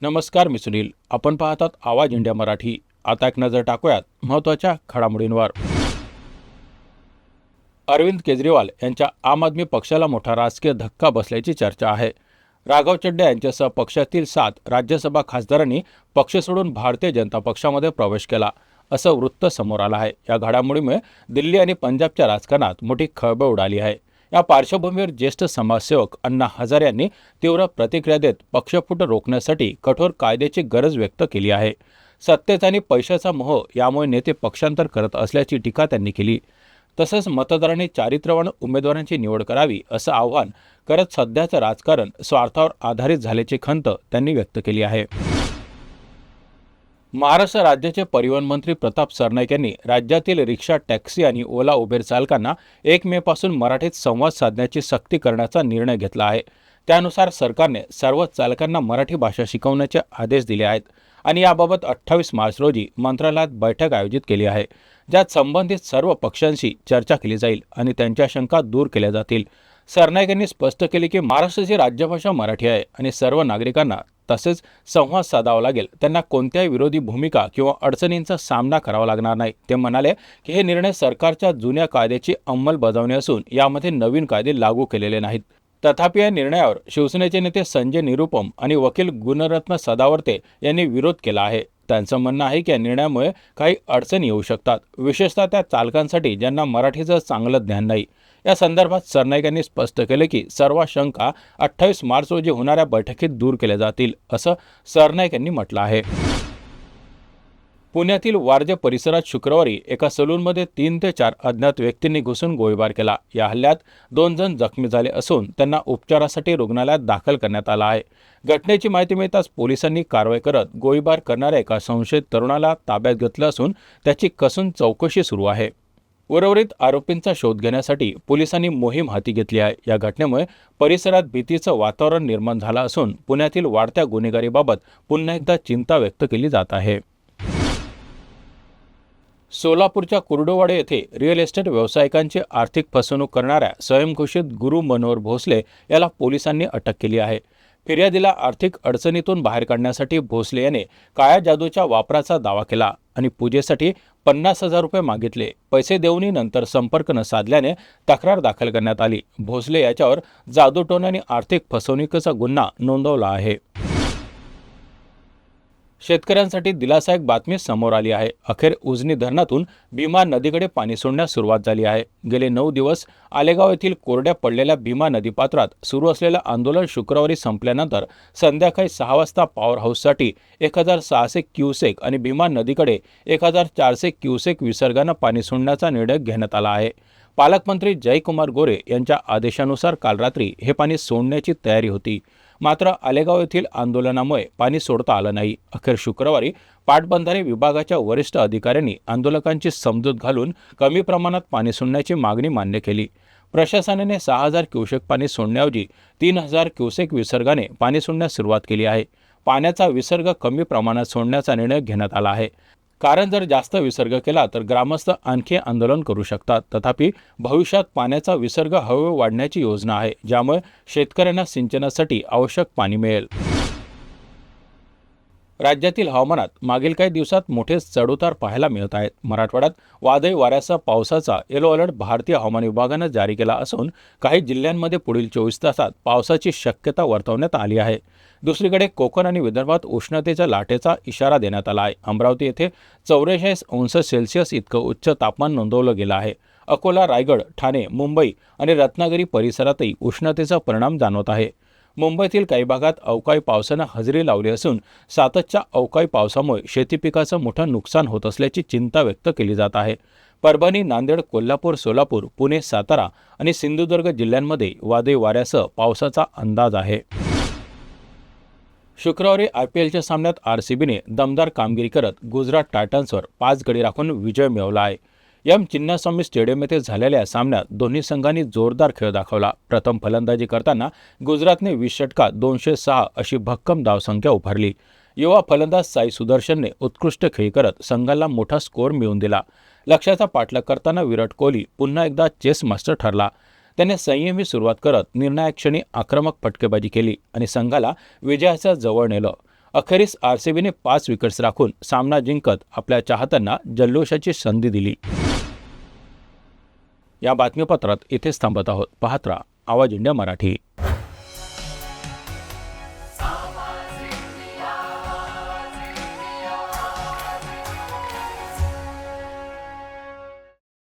नमस्कार, मी सुनील. आपण पाहतात आवाज इंडिया मराठी. आता एक नजर टाकूयात महत्त्वाच्या घडामोडींवर. अरविंद केजरीवाल यांच्या आम आदमी पक्षाला मोठा राजकीय धक्का बसल्याची चर्चा आहे. राघव चड्डा यांच्यासह पक्षातील 7 राज्यसभा खासदारांनी पक्ष सोडून भारतीय जनता पक्षामध्ये प्रवेश केला, असं वृत्त समोर आलं आहे. या घडामोडीमुळे दिल्ली आणि पंजाबच्या राजकारणात मोठी खळबळ उडाली आहे. या पार्श्वभूमीवर ज्येष्ठ समाजसेवक अण्णा हजारे यांनी तीव्र प्रतिक्रिया देत पक्षफूट रोखण्यासाठी कठोर कायद्याची गरज व्यक्त केली आहे. सत्तेचा आणि पैशाचा मोह यामुळे नेते पक्षांतर करत असल्याची टीका त्यांनी केली. तसंच मतदारांनी चारित्र्यवान उमेदवारांची निवड करावी असं आवाहन करत सध्याचं राजकारण स्वार्थावर आधारित झाल्याची खंत त्यांनी व्यक्त केली आहे. महाराष्ट्र राज्याचे परिवहन मंत्री प्रताप सरनाईक यांनी राज्यातील रिक्षा, टॅक्सी आणि ओला उबेर चालकांना 1 मे पासून मराठीत संवाद साधण्याची सक्ती करण्याचा निर्णय घेतला आहे. त्यानुसार सरकारने सर्व चालकांना मराठी भाषा शिकवण्याचे आदेश दिले आहेत आणि याबाबत 28 मार्च रोजी मंत्रालयात बैठक आयोजित केली आहे, ज्यात संबंधित सर्व पक्षांशी चर्चा केली जाईल आणि त्यांच्या शंका दूर केल्या जातील. सरनाईक यांनी स्पष्ट केले की महाराष्ट्राची राज्यभाषा मराठी आहे आणि सर्व नागरिकांना तसेच संवाद साधावा लागेल. त्यांना कोणत्याही विरोधी भूमिका किंवा अडचणींचा सामना करावा लागणार नाही. ते म्हणाले की हे निर्णय सरकारच्या जुन्या कायद्याची अंमलबजावणी असून यामध्ये नवीन कायदे लागू केलेले नाहीत. तथापि या निर्णयावर शिवसेनेचे नेते संजय निरुपम आणि वकील गुणरत्न सदावर्ते यांनी विरोध केला आहे. त्यांचं म्हणणं आहे की या निर्णयामुळे काही अडचणी येऊ शकतात, विशेषतः त्या चालकांसाठी ज्यांना मराठीचं चांगलं ज्ञान नाही. या संदर्भात सरनाईक यांनी स्पष्ट केले की सर्व शंका 28 मार्च रोजी होणाऱ्या बैठकीत दूर केल्या जातील, असं सरनाईक यांनी म्हटलं आहे. पुण्यातील वारजे परिसरात शुक्रवारी एका सलूनमध्ये 3 ते 4 अज्ञात व्यक्तींनी घुसून गोळीबार केला. या हल्ल्यात 2 जण जखमी झाले असून त्यांना उपचारासाठी रुग्णालयात दाखल करण्यात आलं आहे. घटनेची माहिती मिळताच पोलिसांनी कारवाई करत गोळीबार करणाऱ्या एका संशयित तरुणाला ताब्यात घेतलं असून त्याची कसून चौकशी सुरू आहे. उर्वरित आरोपींचा शोध घेण्यासाठी पोलिसांनी मोहीम हाती घेतली आहे. या घटनेमुळे परिसरात भीतीचं वातावरण निर्माण झालं असून पुण्यातील वाढत्या गुन्हेगारीबाबत पुन्हा एकदा चिंता व्यक्त केली जात आहे. सोलापूरच्या कुर्डुवाडी येथे रिअल इस्टेट व्यावसायिकांची आर्थिक फसवणूक करणाऱ्या स्वयंघोषित गुरु मनोहर भोसले याला पोलिसांनी अटक केली आहे. फिर्यादीला आर्थिक अडचणीतून बाहेर काढण्यासाठी भोसले याने काळ्या जादूच्या वापराचा दावा केला आणि पूजेसाठी 50,000 रुपये मागितले. पैसे देऊनही नंतर संपर्क न साधल्याने तक्रार दाखल करण्यात आली. भोसले याच्यावर जादूटोणा आणि आर्थिक फसवणुकीचा गुन्हा नोंदवला आहे. शेतकऱ्यांसाठी दिलासादायक बातमी समोर आली आहे. अखेर उजनी धरणातून भीमा नदीकडे पाणी सोडण्यास सुरुवात झाली आहे. गेले 9 दिवस आलेगाव येथील कोरड्या पडलेल्या भीमा नदीपात्रात सुरू असलेलं आंदोलन शुक्रवारी संपल्यानंतर संध्याकाळी 6 वाजता पॉवर हाऊससाठी 1600 क्युसेक आणि भीमा नदीकडे 1400 क्युसेक विसर्गानं पाणी सोडण्याचा निर्णय घेण्यात आला आहे. पालकमंत्री जयकुमार गोरे यांच्या आदेशानुसार काल रात्री हे पाणी सोडण्याची तयारी होती. मात्र आलेगाव येथील आंदोलनामुळे पाणी सोडता आलं नाही. अखेर शुक्रवारी पाटबंधारे विभागाच्या वरिष्ठ अधिकाऱ्यांनी आंदोलकांची समजूत घालून कमी प्रमाणात पाणी सोडण्याची मागणी मान्य केली. प्रशासनाने 6000 क्युसेक पाणी सोडण्याऐवजी 3000 क्युसेक विसर्गाने पाणी सोडण्यास सुरुवात केली आहे. पाण्याचा विसर्ग कमी प्रमाणात सोडण्याचा निर्णय घेण्यात आला आहे, कारण जर जास्त विसर्ग केला तर ग्रामस्थ आणखी आंदोलन करू शकतात. तथापि भविष्यात पाण्याचा विसर्ग हळूहळू वाढण्याची योजना आहे, ज्यामुळे शेतकऱ्यांना सिंचनासाठी आवश्यक पाणी मिळेल. राज्यातील हवामानात मागील काही दिवसात मोठे चढउतार पाहायला मिळत आहेत. मराठवाड्यात वादळी वाऱ्यासह पावसाचा येलो अलर्ट भारतीय हवामान विभागानं जारी केला असून काही जिल्ह्यांमध्ये पुढील 24 तासात पावसाची शक्यता वर्तवण्यात आली आहे. दुसरीकडे कोकण आणि विदर्भात उष्णतेच्या लाटेचा इशारा देण्यात आला आहे. अमरावती येथे 44° इतकं उच्च तापमान नोंदवलं गेलं आहे. अकोला, रायगड, ठाणे, मुंबई आणि रत्नागिरी परिसरातही उष्णतेचा परिणाम जाणवत आहे. मुंबईतील काही भागात अवकाळी पावसानं हजेरी लावली असून साततच्या अवकाळी पावसामुळे शेती पिकाचं मोठं नुकसान होत असल्याची चिंता व्यक्त केली जात आहे. परभणी, नांदेड, कोल्हापूर, सोलापूर, पुणे, सातारा आणि सिंधुदुर्ग जिल्ह्यांमध्ये वादळी वाऱ्यासह पावसाचा अंदाज आहे. शुक्रवारी IPLच्या सामन्यात RCBने दमदार कामगिरी करत गुजरात टायटन्सवर 5 गडी राखून विजय मिळवला आहे. चिन्नास्वामी स्टेडियम येथे झालेल्या सामन्यात दोन्ही संघांनी जोरदार खेळ दाखवला. प्रथम फलंदाजी करताना गुजरातने 20 षटकात 206 अशी भक्कम धावसंख्या उभारली. युवा फलंदाज साई सुदर्शनने उत्कृष्ट खेळी करत संघाला मोठा स्कोअर मिळवून दिला. लक्ष्याचा पाठलाग करताना विराट कोहली पुन्हा एकदा चेस मास्टर ठरला. त्याने संयमी सुरुवात करत निर्णायक क्षणी आक्रमक फटकेबाजी केली आणि संघाला विजयाच्या जवळ नेलं. अखेरीस RCBने 5 विकेट्स राखून सामना जिंकत आपल्या चाहत्यांना जल्लोषाची संधी दिली. या बातमीपत्रात इथेच थांबत आहोत. पाहत राहा आवाज इंडिया मराठी.